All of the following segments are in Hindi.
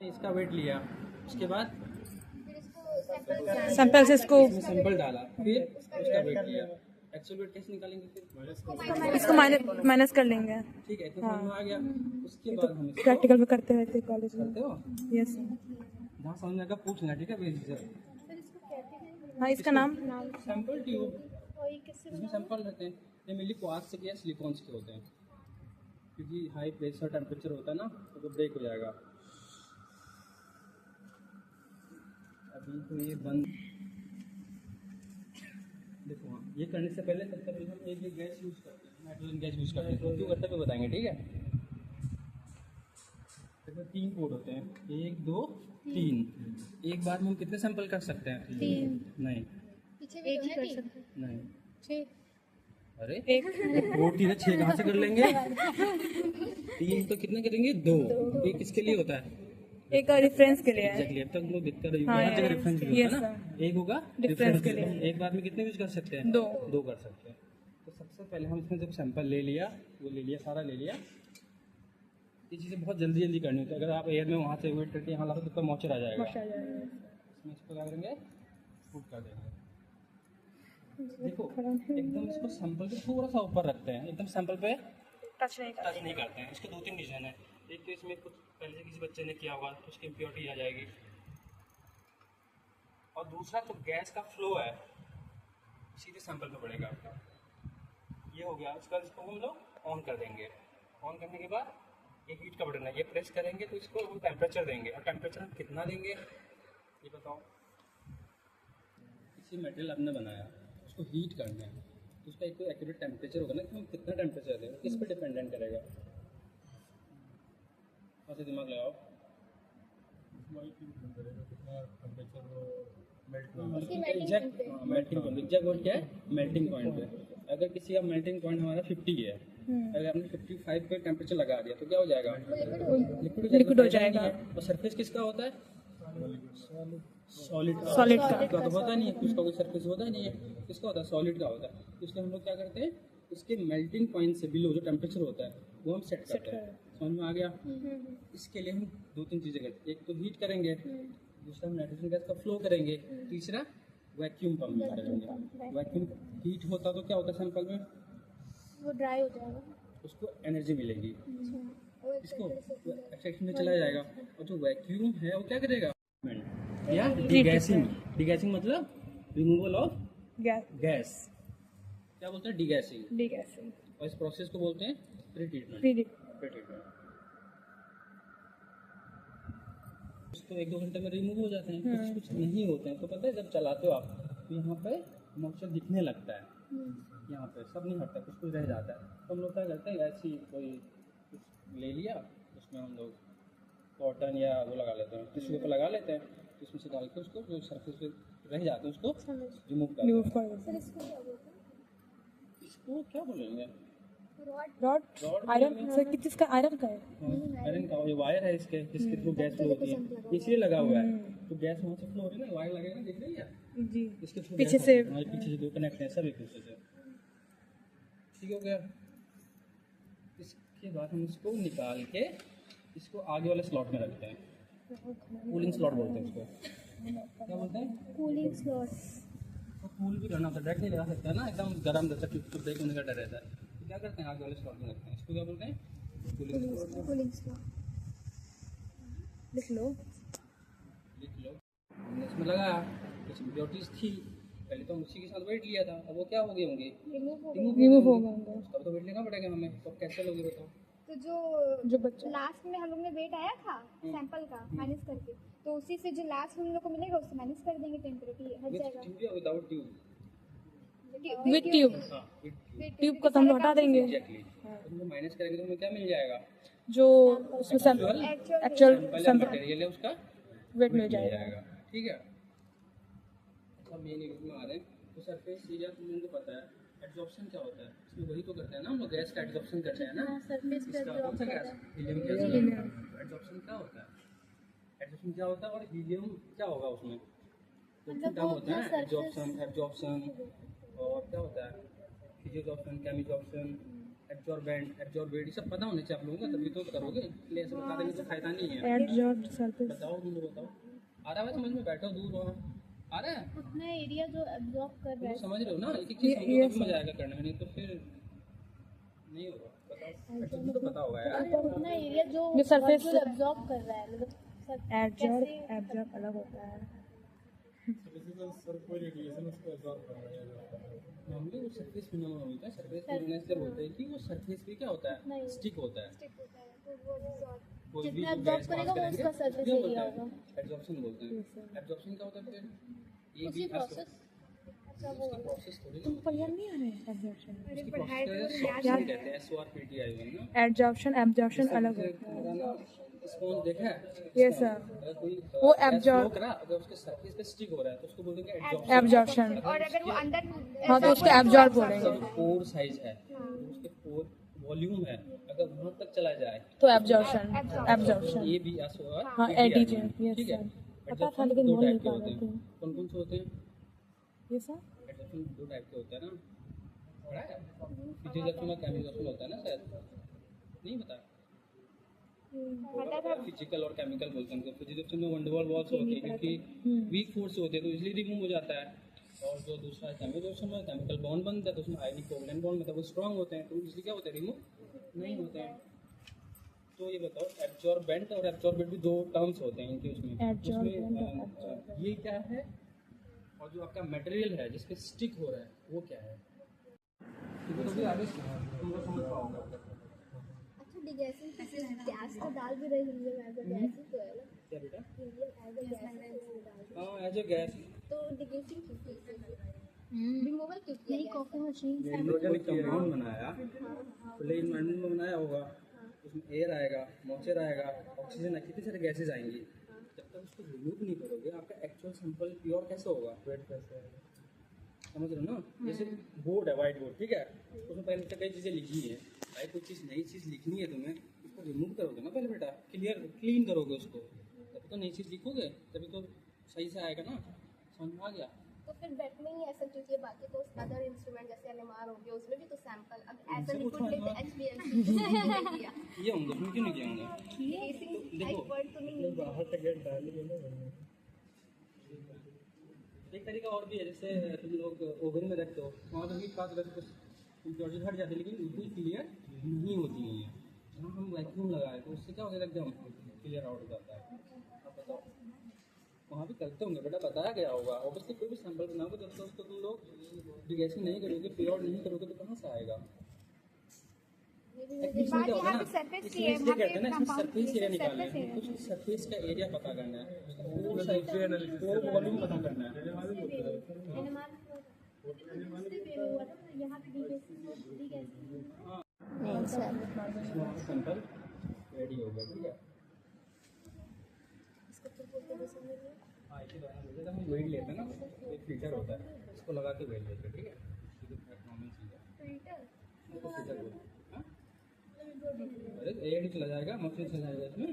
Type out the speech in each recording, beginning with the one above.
इसका वेट लिया, उसके बाद सैंपल से इसको सैंपल डाला, फिर उसका वेट लिया। एक्चुअल वेट कैसे निकालेंगे फिर? इसको माइनस कर लेंगे। ठीक है, इतना समझ में आ गया। उसके बाद हम इसको प्रैक्टिकल में करते रहते कॉलेज में। करते हो, यस जहाँ समझ में आएगा पूछना, ठीक है बेझिझक। हाँ, इसका नाम सैंपल ट्यूब, इसमें सैंपल रहते हैं। ये मेनली क्वार्ट्ज के या सिलिकॉन्स के होते हैं, क्योंकि हाई प्रेशर टेम्परेचर होता है ना, तो ब्रेक हो जाएगा। अभी तो ये बंद, देखो हाँ, ये करने से पहले सबसे पहले हम एक गैस यूज़ करते हैं, नाइट्रोजन गैस यूज़ करते हैं। तो क्यों करते हैं वो बताएंगे, ठीक है। देखो 3 पोर्ट होते हैं, 1 2 3। एक बार में हम कितने सैंपल कर सकते हैं? 3 नहीं, एक ही कर सकते हैं। नहीं 6। अरे एक पोर्ट 3 है, 6 कहाँ से कर लेंगे? 3 तो कितने करेंगे? 2। एक किसके लिए होता है? एक रेफरेंस के लिए है। एग्जैक्टली, अब तक लोग दिखता रही हाँ, हर जगह रेफरेंस के लिए होता है ना। एक होगा रेफरेंस के लिए। एक बार में कितने यूज कर सकते हैं? 2 कर सकते हैं। तो सबसे पहले हम इसमें जब सैंपल ले लिया, वो ले लिया, सारा ले लिया। ये चीज़ें बहुत जल्दी जल्दी करनी होती है। अगर आप एयर में वहाँ से वेट करके यहाँ लाओ तो मॉइस्चर आ जाएगा। इसमें इसको क्या करेंगे? फूट कर देंगे। देखो एकदम इसको सैंपल पे थोड़ा सा ऊपर रखते हैं, एकदम सैंपल पे टच नहीं टच नहीं करते हैं। इसके 2-3 रीजन है। एक तो इसमें कुछ पहले से किसी बच्चे ने किया होगा तो उसकी इम्प्योरिटी आ जाएगी, और दूसरा तो गैस का फ्लो है सीधे सैंपल पे पड़ेगा आपका। ये हो गया। उसका इसको हम लोग ऑन कर देंगे। ऑन करने के बाद ये हीट का बटन है, ये प्रेस करेंगे तो इसको हम टेम्परेचर देंगे। और टेम्परेचर हम कितना देंगे ये बताओ। किसी मटेरियल आपने बनाया, उसको हीट करना है, तो उसका एक तो एक्यूरेट टेम्परेचर होगा ना कि हम कितना टेम्परेचर दें, किस पे डिपेंडेंट करेगा। ऐसे दिमाग लगाओ। मेल्टिंग पॉइंट, एग्जैक्ट वर्ड क्या है? मेल्टिंग पॉइंट पे। अगर किसी का मेल्टिंग पॉइंट हमारा 50 है, अगर आपने 55 पे टेम्परेचर लगा दिया तो क्या हो जाएगा? लिक्विड हो जाएगा। और सरफेस किसका होता है? सॉलिड का तो होता नहीं है, कुछ का कोई सरफेस होता नहीं है। किसका होता है? सॉलिड का होता है। तो इसलिए हम लोग क्या करते हैं, उसके मेल्टिंग पॉइंट से बिलो जो टेम्परेचर होता है वो हम सेट करते हैं। समझ में आ गया? इसके लिए हम 2-3 चीज़ें करते हैं। एक तो हीट करेंगे, दूसरा हम नाइट्रोजन गैस का फ्लो करेंगे, तीसरा वैक्यूम पंप करेंगे। वैक्यूम हीट होता तो क्या होता है सैंपल में? वो ड्राई हो जाएगा, उसको एनर्जी मिलेगी, इसको एक्सट्रैक्शन में चला जाएगा। और जो वैक्यूम है वो क्या करेगा? या डिगैसिंग। डिगैसिंग मतलब रिमूवल ऑफ गैस। क्या बोलते हैं? डिगैसिंग। और इस प्रोसेस को बोलते हैं प्री ट्रीटमेंट। उसको 1-2 घंटे में रिमूव हो जाते हैं। कुछ नहीं होते हैं। तो पता है जब चलाते हो आप तो यहाँ पे मॉइस्चर दिखने लगता है, यहाँ पे सब नहीं हटता, कुछ रह जाता है। तो हम लोग क्या करते हैं, ऐसी कोई कुछ ले लिया, उसमें हम लोग कॉटन या वो लगा लेते हैं, टिश्यू पेपर लगा लेते हैं, तो उसमें से डाल के उसको जो सरफेस पे रह जाते हैं उसको रिमूव कर देते हैं। इसको क्या बोलेंगे? रॉड आयरन से किस का? आयरन का है। आयरन का। ये वायर है इसके, जिसके थ्रू गैस फ्लो होती है, इसलिए लगा हुआ है। तो गैस वहाँ से फ्लो हो रही है ना, वायर लगेगा, दिख रही है जी, इसके थ्रू पीछे से 2 कनेक्ट हैं सब एक दूसरे से। ठीक हो गया। इसके बाद हम इसको निकाल के इसको आगे वाले स्लॉट में रखते हैं। कूलिंग स्लॉट बोलते हैं इसको। क्या बोलते हैं? Cooling slot. तो कूल भी करना होता है, डायरेक्ट नहीं लगा सकता है ना, एकदम गर्म रहता है, तो ब्रेक होने का डर रहता है। तो क्या करते हैं, आगे वाले स्लॉट में रखते हैं। इसको क्या बोलते हैं? Cooling slot. लिख लो। हमने इसमें लगाया, कुछ इम्प्योरिटीज थी पहले तो हम उसी के साथ वेट लिया था, अब वो क्या हो गए होंगे? रिमूव हो गए। तब तो वेट लेना पड़ेगा हमें। तो कैसे लोगे बताओ? तो जो बच्चा लास्ट में हम लोग ने वेट आया था सैंपल का माइनस करके, तो उसी से जो लास्ट हम लोग को मिलेगा उससे माइनस कर देंगे, टेम्परेचर हट जाएगा। Without tube? With tube. Tube को तो हम हटा देंगे। एग्जैक्टली। तो माइनस करेंगे तो हमें क्या मिल जाएगा? जो उसमें सैंपल एक्चुअल मटेरियल है उसका वेट मिल जाएगा। ठीक है। सब मेन यूज में आ रहे हैं। तो सरफेस एरिया तुम लोगों को पता है, एब्जॉर्प्शन क्या होता है? इसमें वही तो करते हैं ना हम लोग, गैस का एब्जॉर्प्शन करते हैं ना। सरफेस पे इसका कौन सा गैस? Helium gas. एब्जॉर्प्शन क्या होता है? एब्जॉर्प्शन क्या होता है और हीलियम क्या होगा उसमें? तो टर्म होता है एब्जॉर्प्शन और क्या होता है? फिजियोजॉर्प्शन, केमिजॉर्प्शन, एब्जॉर्बेंट ये सब पता होने चाहिए आप लोगों को, तभी तो करोगे। इसलिए ऐसे बता देने से फायदा नहीं है। एडजॉर्ब सरफेस बताओ तुम लोग बताओ, आ रहा है समझ में? बैठो दूर हो, आ रहा है? उतना एरिया जो एब्जॉर्ब कर रहा तुम है। समझ रहे हो ना, एक एक चीज समझो तभी मजा आएगा करने में, नहीं तो फिर नहीं होगा। बताओ तुमको तो पता होगा यार। उतना एरिया जो जो surface एब्जॉर्ब कर रहा है, मतलब एडजॉर्ब अलग होता है। नॉर्मली वो सरफेस फिनोमेना होता है। सरफेस फिनोमेना से बोलते हैं कि वो सरफेस पे क्या होता है, स्टिक होता है। स्टिक होता है, तो वो absorb- कोई भी जितना गैस absorb पास करेगा वो करेंगे, उसका surface क्या area बोलते हैं? होगा। एब्जॉर्प्शन बोलते हैं। एब्जॉर्प्शन क्या होता है फिर? ये उसी भी प्रोसेस प्रोसेस थोड़ी ना, तुमको याद नहीं आ रहा है एब्जॉर्प्शन इसकी प्रोसेस सॉर्प्शन कहते हैं, SORPTION ना। एब्जॉर्प्शन अलग होता है। स्पॉन्ज देखा है? यस सर, अगर कोई वो गैस absorb- flow करा, अगर उसके सरफेस पे स्टिक हो रहा है तो उसको बोलेंगे एब्जॉर्प्शन। और अगर वो अंदर हाँ तो उसको एब्जॉर्ब बोलेंगे। पोर साइज है, उसके पोर वॉल्यूम है, अगर वहां तक चला जाए तो एब्जॉर्प्शन ये भी SOR हाँ एडीजे यस ठीक है। सर, पता था एब्जॉर्प्शन लेकिन दो बोल नहीं टाइप के पा होते रहे हैं। थे। कौन कौन से होते हैं? ये सर एब्जॉर्प्शन दो टाइप के होते हैं ना, पढ़ा है? फिजिकल और केमिकल होता है ना शायद, नहीं पता? फिजिकल और केमिकल बोलते हैं उनको। फिजिकल में वंडरवॉल वॉल्स होती है क्योंकि वीक फोर्स होते हैं तो इसलिए रिमूव हो जाता है। और जो दूसरा केमिकल बॉन्ड बनता है तो उसमें आयनिक कोवलेंट बॉन्ड मतलब वो स्ट्रांग होते हैं, तो इसलिए क्या होता है, रिमूव नहीं होते हैं। तो ये बताओ, एब्जॉर्बेंट और एब्जॉर्बेंट भी दो टर्म्स होते हैं इनके उसमें ये क्या है, और जो आपका मटेरियल है जिसपे स्टिक हो रहा है वो क्या है? तो भी आगे तुम लोग समझ पाओगे। अच्छा डिगेसिंग गैस तो डाल भी रही है एज अ गैस ही तो है ना, क्या बेटा? हीलियम एज अ गैस डाल। हाँ एज ए गैस। तो डिगेसिंग क्यों की? रिमूवल क्यों किया? नहीं कॉफी मशीन से हाइड्रोजन कंपाउंड बनाया, खुले एनवायरनमेंट में बनाया होगा, उसमें एयर आएगा, मॉइस्चर आएगा, ऑक्सीजन, कितनी सारी गैसेज आएंगी। जब तक उसको रिमूव नहीं करोगे आपका एक्चुअल सैंपल प्योर कैसे होगा? वेट कैसे आएगा? समझ रहे हो ना? जैसे बोर्ड है, वाइट बोर्ड, ठीक है, उसमें पहले से कई चीज़ें लिखी है। भाई कोई चीज़ नई चीज़ लिखनी है तुम्हें, उसको रिमूव करोगे ना पहले बेटा, क्लीन करोगे उसको, तभी तो नई चीज़ लिखोगे, तभी तो सही से आएगा ना। समझ में आ गया? तो फिर बेट में ही ऐसा क्योंकि बाकी तो अदर इंस्ट्रूमेंट जैसे NMR हो गया उसमें भी तो सैंपल अब ऐसा लिक्विड लेते HPLC किया ये होंगे उसमें क्यों नहीं किया होंगे? एक वर्ड तो नहीं बाहर तक गेट डालेंगे ना। एक तरीका और भी है, जैसे तुम लोग ओवन में रखते हो, वहाँ तो हीट पास करके कुछ इम्प्योरिटी हट जाती है, लेकिन बिल्कुल क्लियर नहीं होती है। जहाँ हम वैक्यूम लगाए तो उससे क्या हो जाएगा, एकदम क्लियर आउट हो जाता है। आप बताओ, वहाँ भी करते होंगे बेटा, बताया गया होगा। ऑब्वियसली कोई भी सैंपल बनाओगे जब तक उसको तुम लोग डिगेसिंग नहीं करोगे, प्योर नहीं करोगे तो कहाँ से आएगा? इसमें क्या होता है ना, इसलिए कहते हैं ना, इसमें सरफेस एरिया निकालना है, कुछ सरफेस का एरिया पता करना है, वो वॉल्यूम पता करना है। नहीं सर सैंपल रेडी हो गया, ठीक है। हाँ इसी दौरान जब हम वेट लेते हैं ना, एक फिल्टर होता है, इसको लगा के वेट लेते हैं, ठीक है। नॉर्मल चीज़ है, इसको फिल्टर बोलते हैं। अरे एयर चला जाएगा, मशीन चला जाएगा इसमें।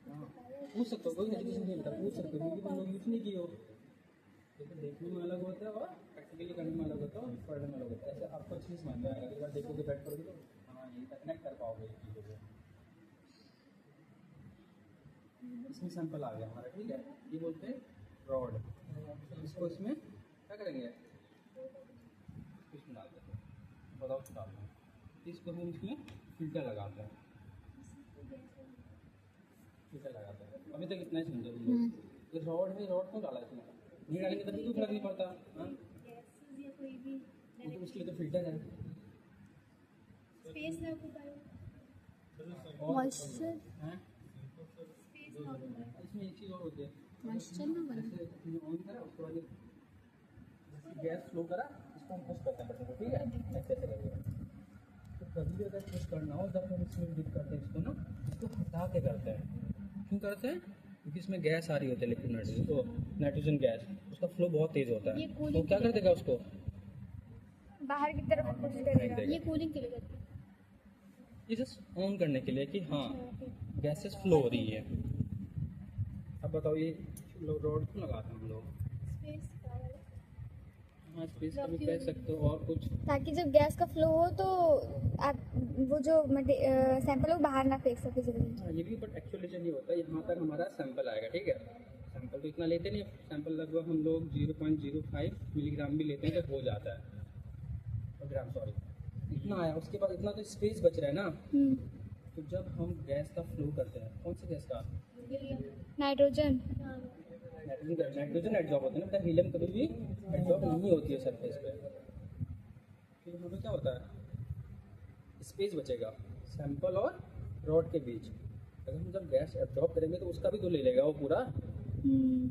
हाँ पूछ सकते हो, कोई एजुकेशन नहीं होता, पूछ सकते हो, क्योंकि तुम लोग यूज नहीं किए हो। लेकिन देखने में अलग होता है और प्रैक्टिकली करने में अलग होता है और पढ़ने में अलग होता है। ऐसे आपको अच्छी समझ में आएगा, एक बार देखोगे बैठ करोगे तो हाँ यही कनेक्ट कर पाओगे इस चीज़ों को। इसमें सैंपल आ गया हमारा, ठीक है। ये बोलते हैं रॉड, इसको इसमें क्या करेंगे, इसमें डाल देते हैं, बताओ डालते हैं, इसको हम इसमें फिल्टर लगाते हैं, फिल्टर लगाते हैं। अभी तक इतना ही समझो तुम लोग। ये रॉड है, रॉड क्यों डाला इसमें? नहीं डालेंगे तभी तो फर्क नहीं पड़ता। हाँ तो उसके लिए तो फिल्टर है। मॉइस्चर हैं इसमें एक चीज़ और होती है, मॉइस्चर ना बने जैसे तुमने ऑन करा उसके बाद गैस फ्लो करा, इसको हम पुश करते हैं बटन को, ठीक है, ऐसे ऐसे लगेगा। तो कभी भी अगर पुश करना हो तब हम इसमें डिप करते हैं इसको ना, इसको हटा के करते हैं। क्यों करते हैं? क्योंकि इसमें गैस आ रही होती है, लिक्विड नाइट्रोजन गैस, उसका फ्लो बहुत तेज़ होता है, तो क्या कर देगा उसको बाहर की तरफ पुश करेगा। ये कूलिंग के लिए करते हैं। ये जस्ट ऑन करने के लिए कि हाँ गैसेस फ्लो हो रही है। अब बताओ ये रॉड क्यों लगाते हैं हम लोग? हाँ स्पेस का भी कह सकते हो और कुछ। ताकि जब गैस का फ्लो हो तो आप वो जो सैंपल वो बाहर ना फेंक सके जल्दी। हाँ ये भी, बट एक्चुअली नहीं होता, यहाँ तक हमारा सैंपल आएगा, ठीक है। सैंपल तो इतना लेते नहीं, सैंपल लगभग हम लोग 0.05 मिलीग्राम भी लेते हैं तो हो जाता है, ग्राम सॉरी, इतना आया। उसके बाद इतना तो स्पेस बच रहा है ना, तो जब हम गैस का फ्लो करते हैं, कौन सी गैस का? नाइट्रोजन। नाइट्रोजन एडजॉर्ब होता है ना, हीलियम कभी भी एडजॉर्ब नहीं होती है सरफेस पे। तो यहाँ पे क्या होता है, स्पेस बचेगा सैंपल और रॉड के बीच। अगर हम जब गैस एब्जॉर्ब करेंगे तो उसका भी तो ले लेगा वो पूरा,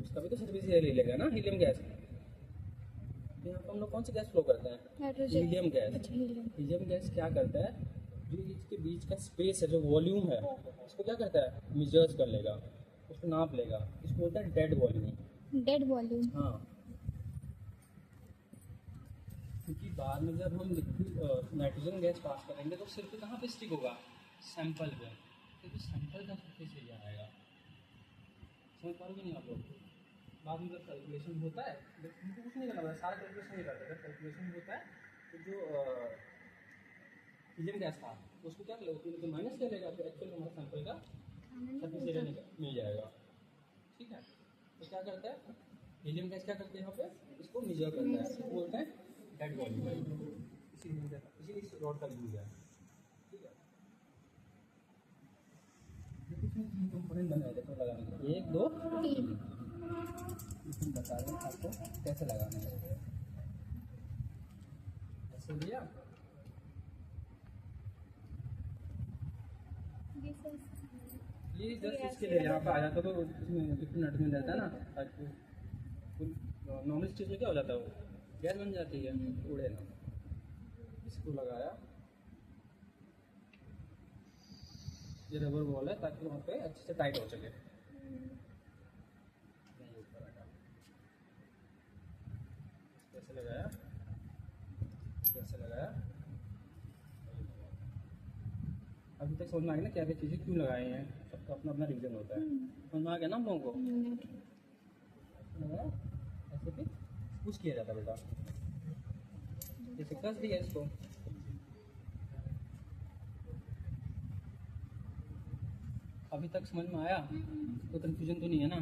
उसका भी तो सर्विस ले लेगा ना हीलियम गैस। तो यहाँ पर हम लोग कौन सी गैस फ्लो करते हैं? Helium gas. हीलियम गैस क्या करता है, जो इसके बीच का स्पेस है, जो वॉल्यूम है, उसको क्या करता है, मेजर्स कर लेगा, उसको नाप लेगा, इसको बोलता है डेड वॉल्यूम। Dead volume. हाँ, क्योंकि बाद में जब हम नाइट्रोजन गैस पास करेंगे तो सिर्फ कहाँ पे स्टिक होगा, सैंपल पे, क्योंकि सैंपल का सरफेस एरिया आएगा। समझ पाओगे नहीं आप लोग? बाद में जब कैलकुलेशन होता है, जब उनको कुछ नहीं करना पड़ता, सारा कैलकुलेशन नहीं करता, जब कैलकुलेशन होता है तो जो हीलियम गैस था उसको क्या कर लेगा, तो माइनस कर लेगा, तो एक्चुअली हमारा सैंपल का सरफेस एरिया मिल जाएगा, ठीक है। तो क्या करता है हीलियम गैस, क्या करते हैं यहाँ पे, इसको मेजर करता है, इसको बोलते हैं डेड वॉल्यूम। इसीलिए इस रॉड का यूज है, ठीक है। इसमें 3 कंपोनेंट बनाए थे तो लगाने के, 1 2 3। इसमें बता रहे हैं आपको कैसे लगाना है। ऐसे लिया, ये जस्ट इसके लिए यहाँ पे आ जाता, तो इसमें डिफरेंट नाइट्रोजन रहता है ना, नॉर्मल चीज़ में क्या हो जाता है, वो गैस बन जाती है, उड़े ना। इसको लगाया, ये रबर बॉल है ताकि वहाँ पे अच्छे से टाइट हो सके। कैसे लगाया, कैसे लगाया, अभी तक समझ में आ गया ना क्या क्या चीज़ें क्यों लगाई हैं, सबका अपना अपना रीज़न होता है। समझ में आ गया ना हम लोगों को? ऐसे भी पुश किया जाता बेटा, जैसे कस दिया इसको, अभी तक समझ में आया? तो कंफ्यूजन तो नहीं है ना?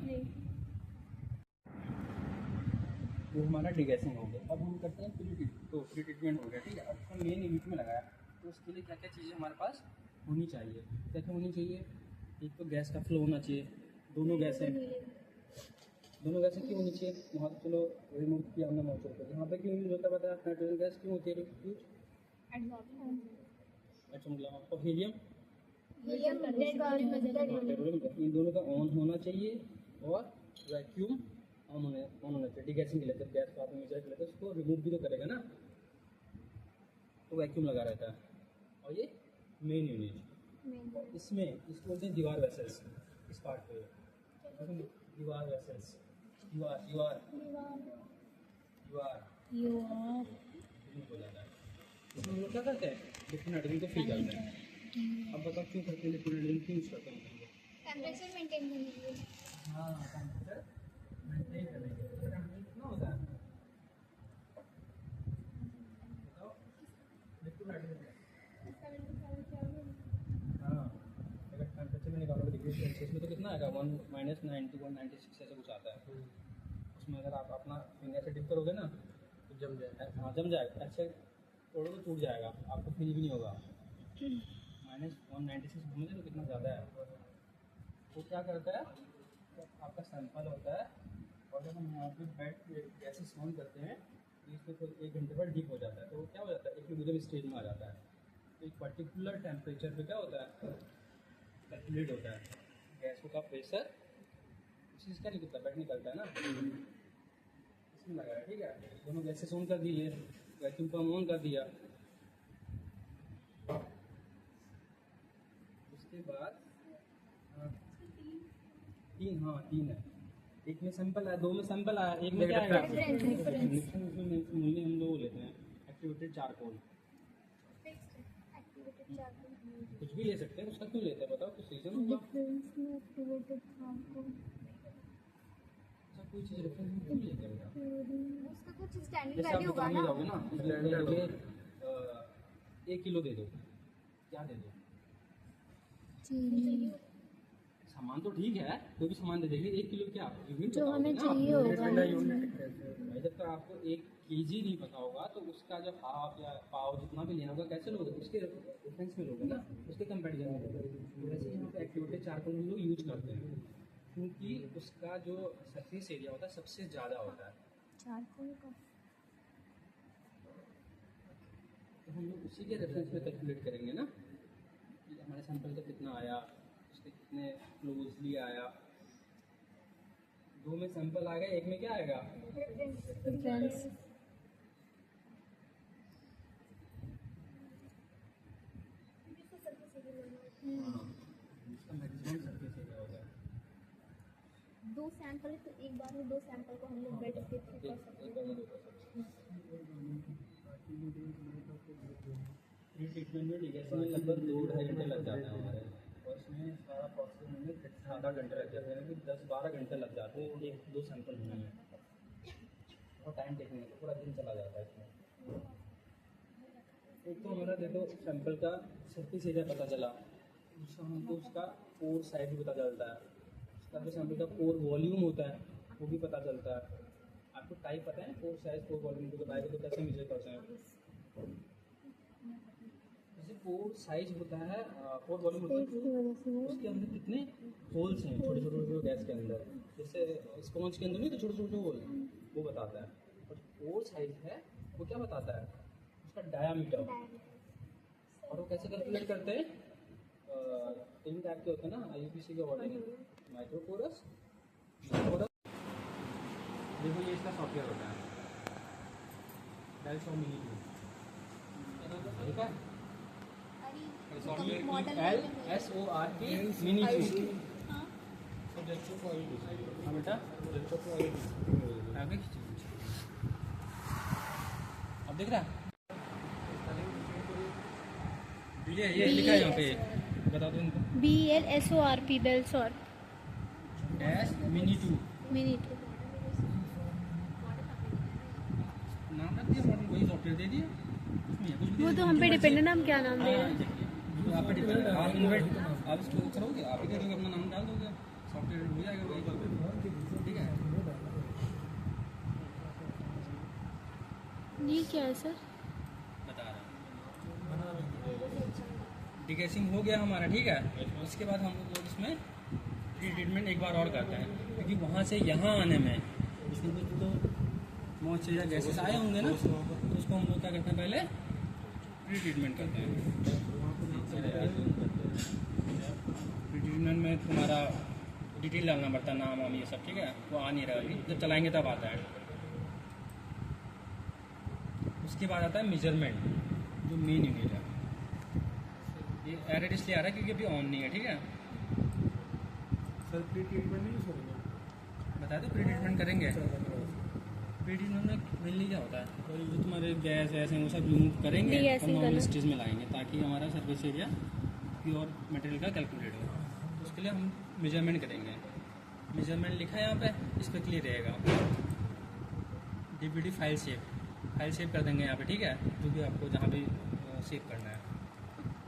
वो हमारा डिगैसिंग हो गया। अब हम करते हैं प्री ट्रीटमेंट हो गया, ठीक है। अब हम मेन यूनिट में लगाया, तो उसके लिए क्या क्या चीज़ें हमारे पास होनी चाहिए, क्या क्या होनी चाहिए? एक तो गैस का फ्लो होना चाहिए, दोनों गैसें क्यों होनी चाहिए? वहाँ तो चलो रिमूव किया हमने मॉइस्चर को, यहाँ पे क्यों यूज होता है पता है? नाइट्रोजन गैस क्यों होती है यूज? अच्छा, मतलब आपको हीलियम, इन दोनों का ऑन होना चाहिए और वैक्यूम ऑन होना चाहिए डिगैसिंग के लिए। जब गैस को आप मेजर कर लेते हैं उसको रिमूव भी तो करेगा ना, तो वैक्यूम लगा रहता है। और ये मेन यूनिट, इसमें इसको बोलते हैं दीवार वेसल्स। इस पार्ट पे दीवार वेसल्स, दीवार हो जाता है। इसमें हम लोग क्या करते हैं, लिक्विड नाइट्रोजन को फिल करते हैं। अब बताओ क्यों करते हैं, लिक्विड नाइट्रोजन क्यों यूज करते हैं? टेम्परेचर मेंटेन करने के लिए। हाँ, टेम्परेचर मेंटेन करने के लिए। टेम्परेचर कितना होता है बताओ, लिक्विड नाइट्रोजन। हाँ, अगर टेम्परेचर में निकालोगे डिग्री सेल्सियस में तो कितना आएगा, -90 196 ऐसा कुछ आता है। उसमें अगर आप अपना फिंगर से डिप करोगे ना तो जम जाएगा। हाँ, जम जाएगा, ऐसे तोड़ो तो टूट जाएगा, आपको फील भी नहीं होगा। -196 समझे तो कितना ज़्यादा है। तो क्या करता है, आपका सैंपल होता है और जब हम यहाँ पे बैठ के गैसेस ऑन करते हैं तो इसमें तो 1 घंटे बाद हीट हो जाता है। तो क्या हो जाता है, इक्विलिब्रियम स्टेज में आ जाता है। तो एक पर्टिकुलर टेम्परेचर पे क्या होता है, कैलकुलेट होता है गैसों का प्रेशर, उसी से क्या निकलता है, बैठ निकलता है ना, इसमें लगाया, ठीक है। दोनों गैसेस ऑन कर दिए, वैक्यूम पंप ऑन कर दिया, उसके बाद 3 है। एक में सैंपल आया, 2 में सैंपल आया, एक में क्या आएगा, हम लोग लेते हैं एक्टिवेटेड चारकोल। कुछ भी ले सकते हैं, उसका क्यों लेते हैं बताओ, कुछ रीजन होगा? अच्छा, कोई चीज़ रेफरेंस में क्यों मिलेगा बेटा? उसका कुछ स्टैंडिंग जैसे आप वैल्यू होगा दुकान में ना। जाओगे ना, इसलिए 1 किलो दे दो, क्या दे दो? सामान तो ठीक है, कोई भी सामान दे देंगे, 1 किलो क्या यूनिट जो बताओगे हमें ना? चाहिए होगा। भाई जब तक आपको 1 केजी नहीं पता होगा तो उसका जब हाफ या पाव जितना भी लेना होगा कैसे लोगे? उसके रेफरेंस में लोगे ना, उसके कंपैरिजन में लोगे। तो वैसे यहाँ पे एक्टिवेटेड चारकोल हम लोग यूज करते हैं क्योंकि उसका जो सरफेस एरिया होता है सबसे ज़्यादा होता है। चारकोल का तो हम लोग उसी के रेफरेंस में कैलकुलेट करेंगे ना कि हमारे सैंपल का कितना आया, उसके कितने क्लोजली आया। 2 में सैंपल आ गया, 1 में क्या आएगा? रेफरेंस। हाँ, इसका मैक्सिमम सरफेस एरिया होता है। 2 सैंपल है तो एक बार में 2 सैंपल को हम लोग बेड के थ्रू कर सकते हैं। प्री ट्रीटमेंट में डिगेशन में लगभग 2-2.5 घंटे लग जाते हैं हमारे, और इसमें सारा प्रोसेस होने में आधा घंटा लग जाता है, यानी कि 10-12 घंटे लग जाते हैं 1-2 सैंपल होने में, और टाइम टेकिंग है तो पूरा दिन चला जाता है इसमें। एक तो हमारा देखो सैंपल का सरफेस एरिया पता चला, दूसरा हमको उसका पोर साइज भी पता चलता है, उसका जो सैंपल का पोर वॉल्यूम होता है वो भी पता चलता है। आपको टाइप पता है पोर साइज पोर वॉल्यूम को, टाइप को कैसे मेजर करते हैं? जैसे पोर साइज होता है, पोर वॉल्यूम होता है, उसके अंदर कितने होल्स हैं छोटे छोटे गैस के अंदर, जैसे स्पॉन्ज के अंदर नहीं तो छोटे छोटे होल वो बताता है। और पोर साइज है वो क्या बताता है? उसका डायामीटर। और वो कैसे कैलकुलेट करते हैं? 3 टाइप के होते हैं ना IUPAC के अकॉर्डिंग, माइक्रोपोरस, पोरस। देखो ये इसका सॉफ्टवेयर होता है बेलसॉर मिनी ट्यूब, ठीक है? LSORT mini tube. हाँ बेटा, आगे खींचो। अब दिख रहा है? ये लिखा है यहाँ पे, बता दो इनको। BLSORP बेलसॉर मिनी ट्यूब मिनी। नाम रख दिया, मॉडल वही सॉफ्टवेयर दे दिया, उसमें है कुछ भी वो दे तो दिया। हम पे डिपेंडेंट, हम क्या नाम दे रहे हाँ, हैं? देखिए, आप पे डिपेंड है, आप इन्वेट आप इसको करोगे, आप ही करोगे, अपना नाम डाल दोगे, सॉफ्टवेयर हो जाएगा वही, ठीक है? ये क्या है सर? बता रहा हूँ। डिगेसिंग हो गया हमारा, ठीक है? उसके बाद हम लोग इसमें प्री ट्रीटमेंट एक बार और करते हैं, क्योंकि वहाँ से यहाँ आने में इसमें कुछ तो मॉइस्चर गैसेस आए होंगे ना, तो उसको हम लोग क्या करते हैं, पहले प्री ट्रीटमेंट करते हैं। प्री ट्रीटमेंट में तुम्हारा डिटेल डालना पड़ता है, नाम वाम ये सब, ठीक है? वो आ नहीं रहा अभी, जब चलाएंगे तब आता है। उसके बाद आता है मेजरमेंट, जो मेन यूनिट है। ये एरर इसलिए आ रहा है क्योंकि अभी ऑन नहीं है, ठीक है? सर प्री ट्रीटमेंट नहीं यूज़ करेंगे? बता दो, प्री ट्रीटमेंट करेंगे। प्री ट्रीटमेंट में मेनली क्या होता है, तो जो तुम्हारे गैस वैसे वो सब रिमूव करेंगे और नॉर्मल स्टेज में लाएंगे, ताकि हमारा सरफेस एरिया प्योर मटेरियल का कैलकुलेट हो। तो उसके लिए हम मेजरमेंट करेंगे। मेजरमेंट लिखा है यहाँ पे, इस पर क्लियर रहेगा। DPD फाइल सेव कर देंगे यहाँ पे, ठीक है? जो भी आपको जहाँ भी सेव करना है।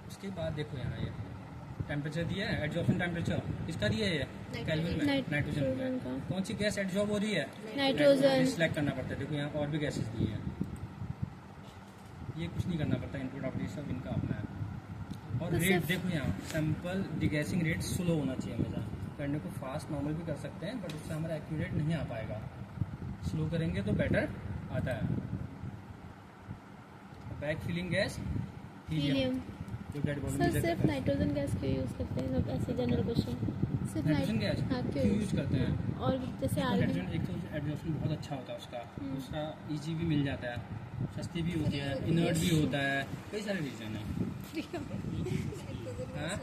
उसके बाद देखो यहाँ ये टेम्परेचर दिया है, एडजॉर्प्शन टेम्परेचर किसका दिया है? ये केल्विन में, नाइट्रोजन में। कौन सी गैस एडजॉर्ब हो रही है? नाइट्रोजन। सिलेक्ट करना पड़ता है। देखो यहाँ और भी गैसेस दी हैं, ये कुछ नहीं करना पड़ता, इनपुट आउटपुट सब इनका अपना है। और रेट देखो यहाँ, सैंपल डिगैसिंग रेट स्लो होना चाहिए हमेशा। करने को फास्ट नॉर्मल भी कर सकते हैं, बट उससे हमारा एक्यूरेट नहीं आ पाएगा। स्लो करेंगे तो बेटर आता है। बैक फिलिंग गैस हीलियम, जो डेड बॉडी सर सिर्फ नाइट्रोजन गैस क्यों यूज़ करते हैं? सब ऐसे जनरल क्वेश्चन। सिर्फ नाइट्रोजन गैस हाँ, क्यों यूज करते हैं? और जैसे आर्मी एक तो एडजॉर्प्शन बहुत अच्छा होता है उसका, दूसरा इजी भी मिल जाता है, सस्ती भी होती है, इनर्ट भी होता है, कई सारे रीजन है। हाँ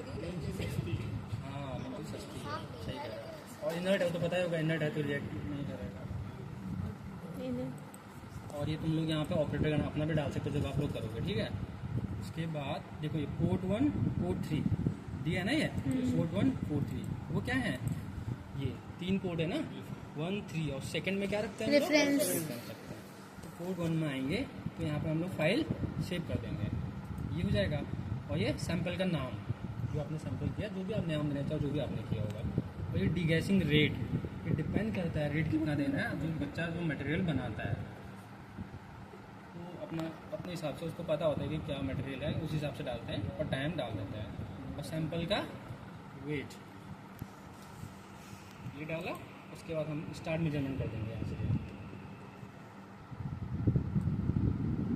बिल्कुल सस्ती है, सही कह रहा है। और इनर्ट है तो पता होगा, इनर्ट है तो रिएक्ट नहीं करेगा। और ये तुम लोग यहाँ पे ऑपरेटर का अपना भी डाल सकते हो जब आप लोग करोगे, ठीक है? उसके बाद देखो ये पोर्ट 1 पोर्ट 3 दिया है ना, ये पोर्ट 1 पोर्ट 3 वो क्या है? ये 3 पोर्ट है ना, 1 3 और सेकंड में क्या रखते हैं हम लोग? Reference। Reference रखते हैं। तो कोड 1 में आएंगे तो यहाँ पे हम लोग फाइल सेव कर देंगे, ये हो जाएगा। और ये सैंपल का नाम जो आपने सैंपल किया, जो भी आप नाम देना चाहो, जो भी आपने किया होगा। और ये डीगैसिंग रेट, ये डिपेंड करता है रेट कितना देना है। जो बच्चा जो मटेरियल बनाता है तो अपने हिसाब से उसको पता होता है कि क्या मटेरियल है, उस हिसाब से डालते हैं और टाइम डाल देते हैं। और सैंपल का वेट ये डाला, उसके बाद हम स्टार्ट मेजरमेंट कर देंगे। यहाँ से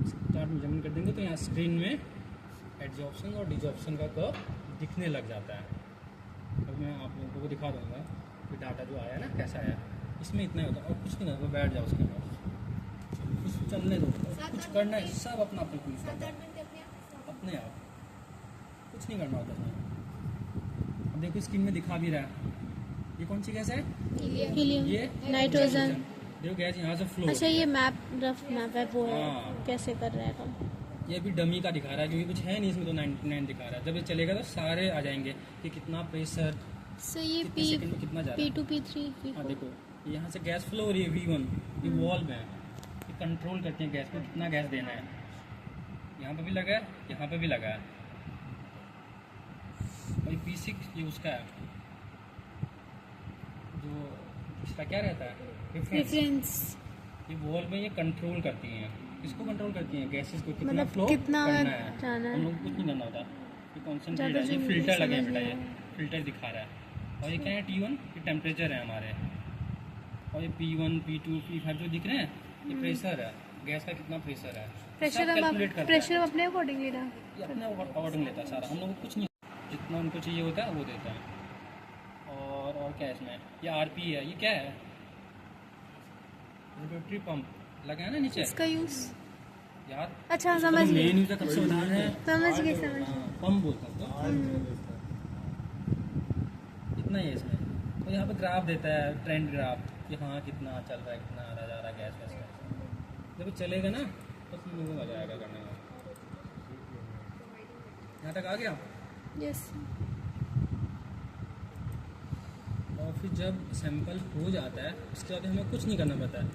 स्टार्ट मेजरमेंट कर देंगे तो यहाँ स्क्रीन में एडजॉर्प्शन और डिजॉर्प्शन का कर्व दिखने लग जाता है। अब मैं आप लोगों को दिखा दूँगा कि डाटा जो आया ना कैसा आया। इसमें इतना ही होता है और कुछ नहीं होता, बैठ जाओ उसके बाद कुछ चलने दो, कुछ करना है सब अपना अपने कुछ अपने आप, कुछ नहीं करना होता है। अब देखो स्क्रीन में दिखा भी रहा है, ये कौन सी गैस है? हीलियम, ये नाइट्रोजन। देखो गैस यहाँ से फ्लो। अच्छा ये मैप, रफ मैप है वो है, हाँ। कैसे कर रहा है काम? ये भी डमी का दिखा रहा है क्योंकि कुछ है नहीं इसमें, तो 99 दिखा रहा है। जब ये चलेगा तो सारे आ जाएंगे कि कितना प्रेशर, सो ये कितने सेकंड में कितना जा रहा है। P2 P3 हाँ देखो यहाँ से गैस फ्लो हो रही है V1, ये वॉल में है, ये कंट्रोल करते हैं गैस को कितना गैस देना है। यहाँ पे भी लगा है, यहाँ पे भी लगा है। और ये P6 ये उसका है, जो इसका क्या रहता है रेफरेंस। ये वॉल में ये कंट्रोल करती हैं। किसको कंट्रोल करती हैं? गैसेस को कितना मतलब फ्लो कितना करना है। जाना है। हम लोग को कुछ नहीं करना होता, ये कॉन्सेंट्रेट ज़्यादा है। ये जो फिल्टर लगे हैं समझ बेटा, नहीं ये आया। फिल्टर दिखा रहा है। और ये क्या है T1 ये टेम्परेचर है हमारे, और ये P1 P2 P5 जो दिख रहे हैं ये प्रेशर है, गैस का कितना प्रेशर है। प्रेशर सब हम कैलकुलेट करता है। प्रेशर हम अपने अकॉर्डिंग ले रहा है। ये अपने अकॉर्डिंग लेता है सारा, हम लोग को कुछ नहीं, जितना उनको चाहिए होता है वो देता है। और क्या है इसमें? ये RP है, ये क्या है? रेगुलेटरी पंप लगा है ना नीचे इसका यूज यार। अच्छा समझ गए, मेन यूज कब से बता रहे हैं? समझ गए समझ गए। पंप बोलता हूँ इतना ही है इसमें। तो यहाँ पे ग्राफ देता है, ट्रेंड ग्राफ, कि हाँ कितना चल रहा है, कितना आ रहा जा रहा है गैस वैसे। जब चलेगा ना तो फिर लोगों को मजा आएगा करने में। यहाँ तक आ गया। यस। और फिर जब सैंपल हो जाता है उसके बाद हमें कुछ नहीं करना पड़ता है।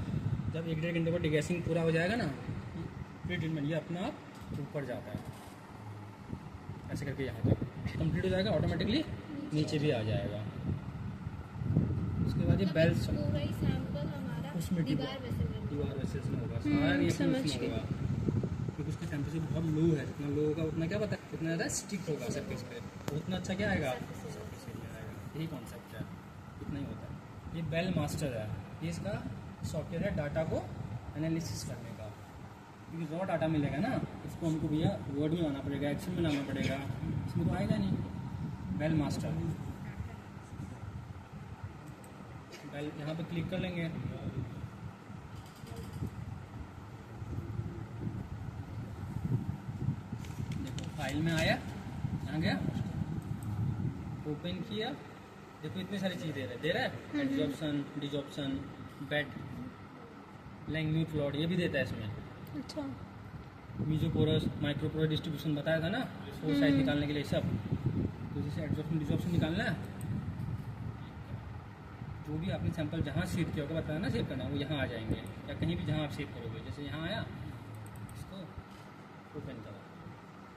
जब 1-1.5 घंटे बाद डिगैसिंग पूरा हो जाएगा ना, प्री ट्रीटमेंट ये अपना आप ऊपर जाता है ऐसे करके, यहाँ तक कंप्लीट हो जाएगा ऑटोमेटिकली, नीचे भी आ जाएगा। उसके बाद ये बेल्ट उसमें दीवार वेसल्स में होगा, सारा रिएक्शन समझ उसमें होगा। क्योंकि उसकी टेम्परेचर बहुत लो है, जितना लो होगा उतना क्या पता है कितना ज़्यादा स्टिक होगा सरफेस पे, उतना अच्छा क्या आएगा सरफेस एरिया आएगा। यही कॉन्सेप्ट है, इतना ही होता है। ये बेल मास्टर है, ये इसका सॉफ्टवेयर है डाटा को एनालिसिस करने का। क्योंकि रॉ डाटा मिलेगा ना, इसको हमको भैया वर्ड में लाना पड़ेगा, एक्सेल में लाना पड़ेगा, इसमें तो आएगा नहीं। बेल मास्टर, बेल यहाँ पे क्लिक कर लेंगे। देखो फाइल में आया, यहाँ गया, ओपन किया, देखो इतनी सारी चीज़ दे रहा है adsorption, desorption, bed, language plot ये भी देता है इसमें। अच्छा मीजोपोरस, माइक्रोपोरस डिस्ट्रीब्यूशन बताया था ना, फोर साइज निकालने के लिए सब। तो जैसे एडजॉर्प्शन डिजॉर्प्शन निकालना है, जो भी आपने सैंपल जहाँ सीड किया होगा बताया ना सेव करना, वो यहाँ आ जाएंगे, या कहीं भी जहाँ आप सेव करोगे। जैसे यहाँ आया, इसको ओपन करो,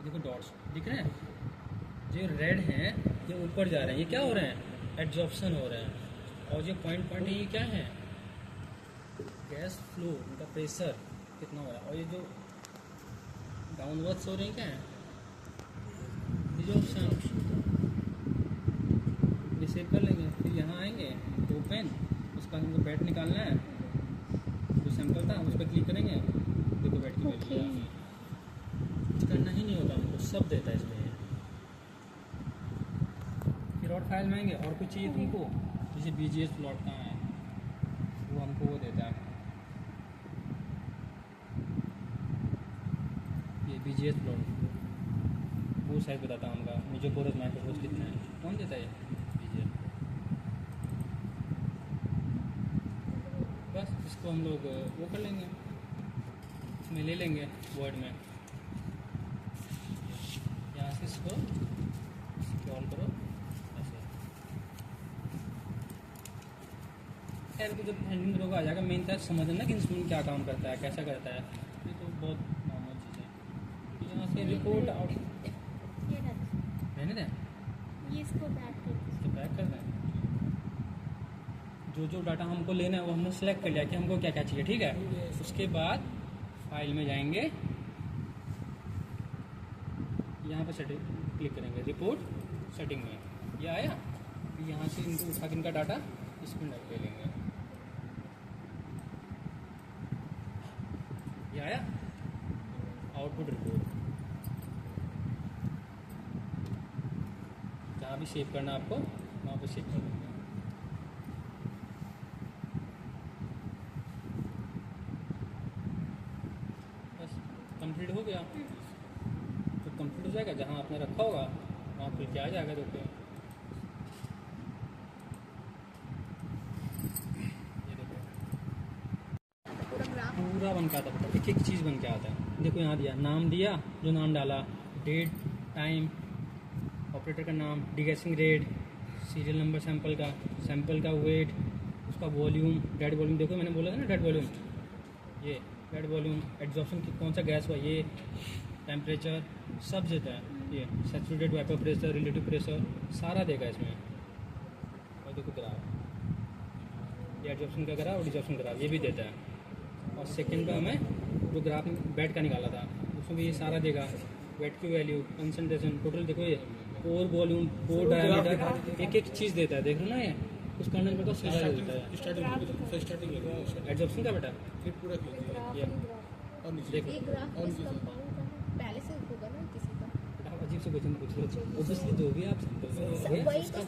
देखो डॉट्स दिख रहे हैं, जो रेड हैं ये ऊपर जा रहे हैं, ये क्या हो रहे हैं? एडजॉर्प्शन हो रहे हैं। और जो पॉइंट है ये क्या है? गैस फ्लो, उनका प्रेशर कितना हो रहा है। और ये जो डाउनवर्ड्स हो रहे हैं क्या है? डिजॉर्प्शन। ये सेव कर लेंगे, फिर यहाँ आएंगे ओपन, उसका हमको बेड निकालना है, जो सैंपल था उस पर क्लिक करेंगे, देखो बेड की वैल्यू आ गई। कुछ करना ही नहीं होता हमको, सब देता है इसमें। फिर और फाइल में आएंगे, और कुछ चाहिए तुमको, जैसे BGS प्लॉट कहाँ है वो हमको वो देता है, ये BGS प्लॉट वो साइज बताता हूँ हमका, मीजोपोरस माइक्रोपोरस कितना है, कौन देता है ये BGS। बस इसको हम लोग वो कर लेंगे, इसमें ले लेंगे वर्ड में, यहाँ से इसको स्क्रॉल करो ऐसे, खैर तो जब हैंडलिंग रोग आ जाएगा, मेन था समझना कि इंस्ट्रूमेंट क्या काम करता है, कैसा करता है, ये तो बहुत नॉर्मल चीज़ है। तो यहाँ से रिपोर्ट आउट ये रख, रहने दें, ये इसको बैक कर दो। इसको पैक कर दें। जो डाटा हमको लेना है वो हमने सेलेक्ट कर लिया कि हमको क्या क्या चाहिए, ठीक है। उसके बाद फाइल में जाएंगे, यहाँ पे सेटिंग क्लिक करेंगे, रिपोर्ट सेटिंग में, ये आया। फिर यहाँ से इनको उठा के इनका डाटा इसमें ले लेंगे, ये आया आउटपुट रिपोर्ट। जहाँ भी सेव करना आपको वहाँ पे सेव कर देंगे। बस कंप्लीट हो गया। तो कंप्लीट हो जाएगा, जहाँ आपने रखा होगा वहाँ खुल के आ जाएगा। देखो ये देखो पूरा बन के आता है, एक एक चीज़ बन के आता है। देखो यहाँ दिया, नाम दिया, जो नाम डाला, डेट, टाइम, ऑपरेटर का नाम, degassing rate, serial number sample का वेट, उसका वॉल्यूम, डेड वॉल्यूम। देखो मैंने बोला था ना डेड वॉल्यूम, ये डेड वॉल्यूम, एग्जॉस्शन कौन सा गैस हुआ, ये टेम्परेचर सब देता है। ये saturated vapour pressure, relative pressure सारा देगा इसमें। और देखो ग्राफ, ये एग्जॉस्शन का ग्राफ और डिजॉर्प्शन ग्राफ ये भी देता है। और सेकंड का हमें जो ग्राफ बेड का निकाला था उसमें भी ये सारा देगा, वेट की वैल्यू, कंसनट्रेशन, टोटल। देखो ये पोर वॉल्यूम, पोर डायमीटर, एक एक चीज़ देता है। देख रहे हो ना, ये उस कंडेंसर का सारा देता है। स्टार्टिंग एब्जॉर्प्शन का बेटा फिर पूरा कीजिए ये और नीचे देखो, ये ग्राफ इस कंपाउंड का है, पहले से होगा ना किसी का। अजीब से क्वेश्चन पूछ रहे हो। ऑब्वियसली जो भी आप वही तो